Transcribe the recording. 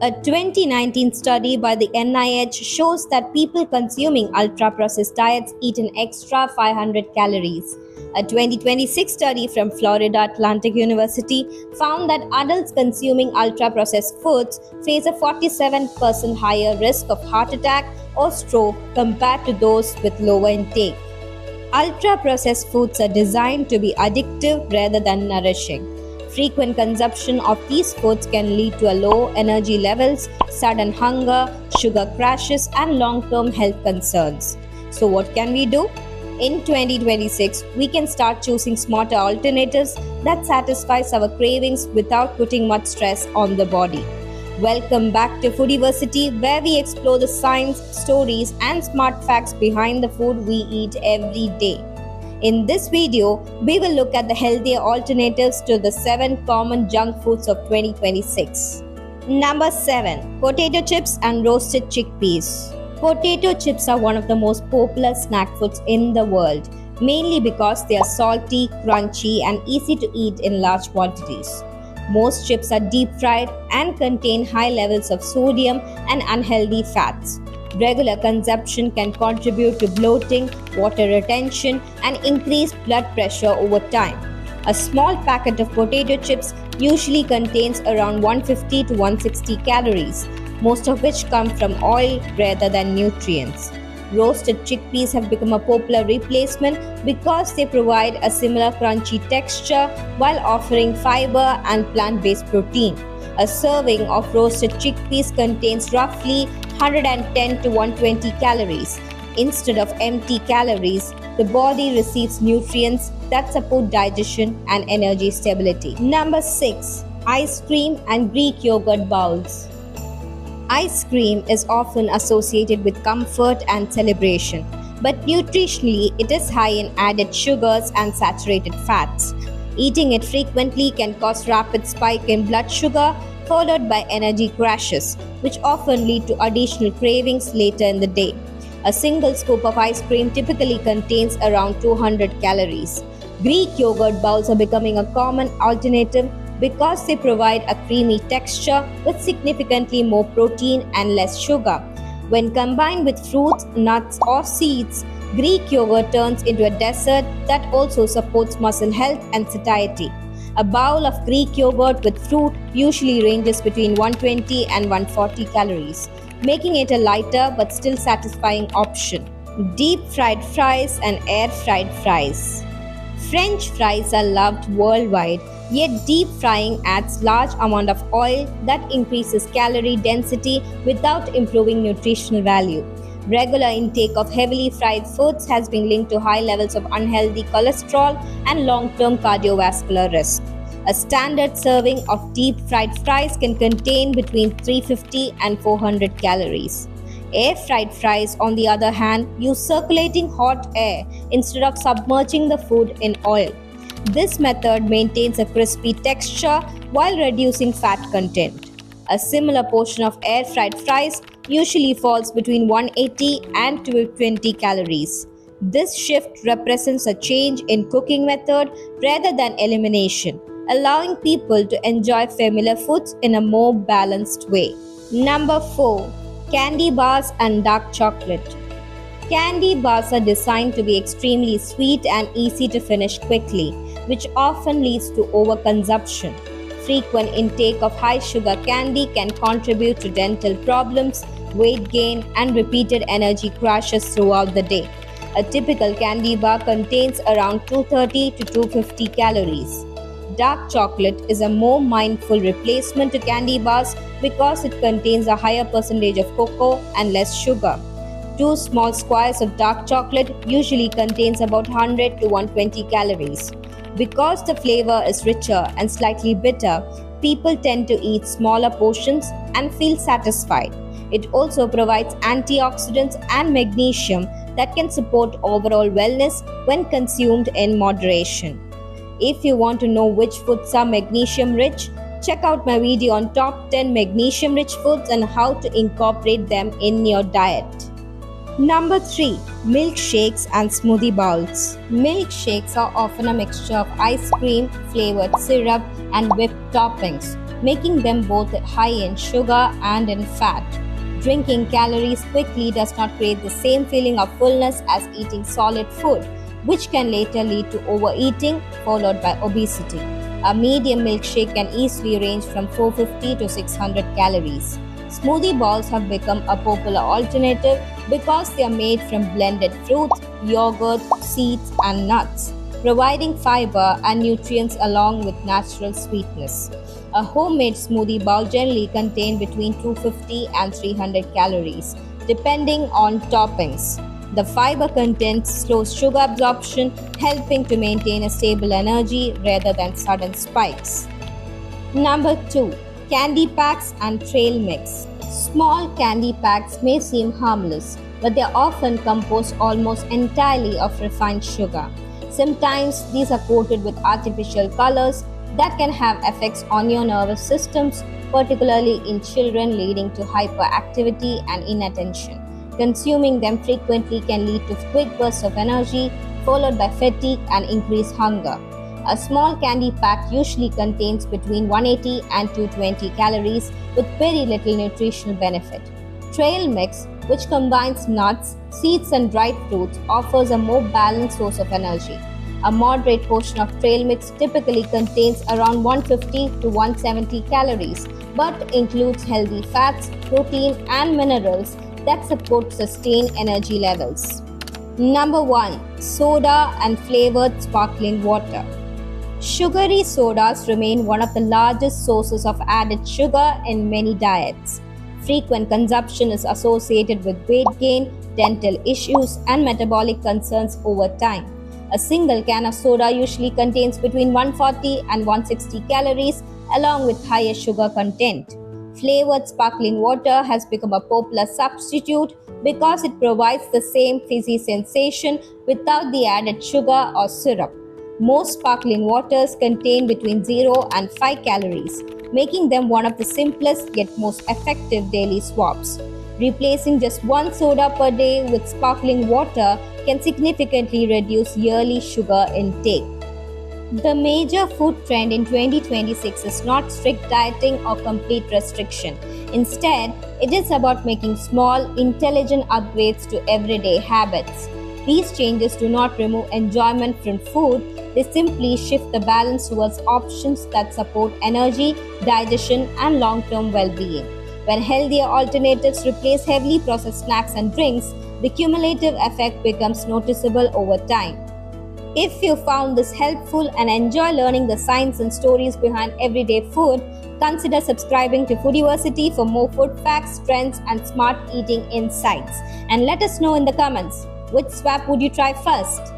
A 2019 study by the NIH shows that people consuming ultra-processed diets eat an extra 500 calories. A 2026 study from Florida Atlantic University found that adults consuming ultra-processed foods face a 47% higher risk of heart attack or stroke compared to those with lower intake. Ultra-processed foods are designed to be addictive rather than nourishing. Frequent consumption of these foods can lead to a low energy levels, sudden hunger, sugar crashes, and long-term health concerns. So what can we do? In 2026, we can start choosing smarter alternatives that satisfies our cravings without putting much stress on the body. Welcome back to Foodiversity, where we explore the science, stories, and smart facts behind the food we eat every day. In this video, we will look at the healthier alternatives to the 7 common junk foods of 2026. Number 7. Potato chips and roasted chickpeas. Potato chips are one of the most popular snack foods in the world, mainly because they are salty, crunchy, and easy to eat in large quantities. Most chips are deep fried and contain high levels of sodium and unhealthy fats. Regular consumption can contribute to bloating, water retention, and increased blood pressure over time. A small packet of potato chips usually contains around 150 to 160 calories, most of which come from oil rather than nutrients. Roasted chickpeas have become a popular replacement because they provide a similar crunchy texture while offering fiber and plant-based protein. A serving of roasted chickpeas contains roughly 110 to 120 calories. Instead of empty calories, the body receives nutrients that support digestion and energy stability. Number 6. Ice cream and Greek yogurt bowls. Ice cream is often associated with comfort and celebration, but nutritionally it is high in added sugars and saturated fats. Eating it frequently can cause rapid spike in blood sugar followed by energy crashes, which often lead to additional cravings later in the day. A single scoop of ice cream typically contains around 200 calories. Greek yogurt bowls are becoming a common alternative because they provide a creamy texture with significantly more protein and less sugar. When combined with fruits, nuts, or seeds, Greek yogurt turns into a dessert that also supports muscle health and satiety. A bowl of Greek yogurt with fruit usually ranges between 120 and 140 calories, making it a lighter but still satisfying option. Deep fried fries and air fried fries. French fries are loved worldwide, yet deep frying adds large amount of oil that increases calorie density without improving nutritional value. Regular intake of heavily fried foods has been linked to high levels of unhealthy cholesterol and long-term cardiovascular risk. A standard serving of deep fried fries can contain between 350 and 400 calories. Air fried fries, on the other hand, use circulating hot air instead of submerging the food in oil. This method maintains a crispy texture while reducing fat content. A similar portion of air fried fries usually falls between 180 and 220 calories. This shift represents a change in cooking method rather than elimination, allowing people to enjoy familiar foods in a more balanced way. Number 4. Candy bars and dark chocolate. Candy bars are designed to be extremely sweet and easy to finish quickly, which often leads to overconsumption. Frequent intake of high sugar candy can contribute to dental problems, weight gain, and repeated energy crashes throughout the day. A typical candy bar contains around 230 to 250 calories. Dark chocolate is a more mindful replacement to candy bars because it contains a higher percentage of cocoa and less sugar. 2 small squares of dark chocolate usually contains about 100 to 120 calories. Because the flavor is richer and slightly bitter, people tend to eat smaller portions and feel satisfied. It also provides antioxidants and magnesium that can support overall wellness when consumed in moderation. If you want to know which foods are magnesium rich, check out my video on top 10 magnesium rich foods and how to incorporate them in your diet. Number 3. Milkshakes and smoothie bowls. Milkshakes are often a mixture of ice cream, flavored syrup, and whipped toppings. making them both high in sugar and in fat. Drinking calories quickly does not create the same feeling of fullness as eating solid food, which can later lead to overeating followed by obesity. A medium milkshake can easily range from 450 to 600 calories. Smoothie bowls have become a popular alternative because they are made from blended fruits, yogurt, seeds, and nuts, providing fiber and nutrients along with natural sweetness. A homemade smoothie bowl generally contains between 250 and 300 calories, depending on toppings. The fiber content slows sugar absorption, helping to maintain a stable energy rather than sudden spikes. Number 2. Candy packs and trail mix. Small candy packs may seem harmless, but they are often composed almost entirely of refined sugar. Sometimes these are coated with artificial colors that can have effects on your nervous systems, particularly in children, leading to hyperactivity and inattention. Consuming them frequently can lead to quick bursts of energy, followed by fatigue and increased hunger. A small candy pack usually contains between 180 and 220 calories with very little nutritional benefit. Trail mix, which combines nuts, seeds and dried fruits, offers a more balanced source of energy. A moderate portion of trail mix typically contains around 150 to 170 calories, but includes healthy fats, protein and minerals that support sustained energy levels. Number 1. Soda and flavored sparkling water. Sugary sodas remain one of the largest sources of added sugar in many diets. Frequent consumption is associated with weight gain, dental issues, and metabolic concerns over time. A single can of soda usually contains between 140 and 160 calories, along with higher sugar content. Flavored sparkling water has become a popular substitute because it provides the same fizzy sensation without the added sugar or syrup. Most sparkling waters contain between 0 and 5 calories, making them one of the simplest yet most effective daily swaps. Replacing just one soda per day with sparkling water can significantly reduce yearly sugar intake. The major food trend in 2026 is not strict dieting or complete restriction. Instead, it is about making small, intelligent upgrades to everyday habits. These changes do not remove enjoyment from food, they simply shift the balance towards options that support energy, digestion, and long-term well-being. When healthier alternatives replace heavily processed snacks and drinks, the cumulative effect becomes noticeable over time. If you found this helpful and enjoy learning the science and stories behind everyday food, consider subscribing to Foodiversity for more food facts, trends, and smart eating insights. And let us know in the comments, which swap would you try first?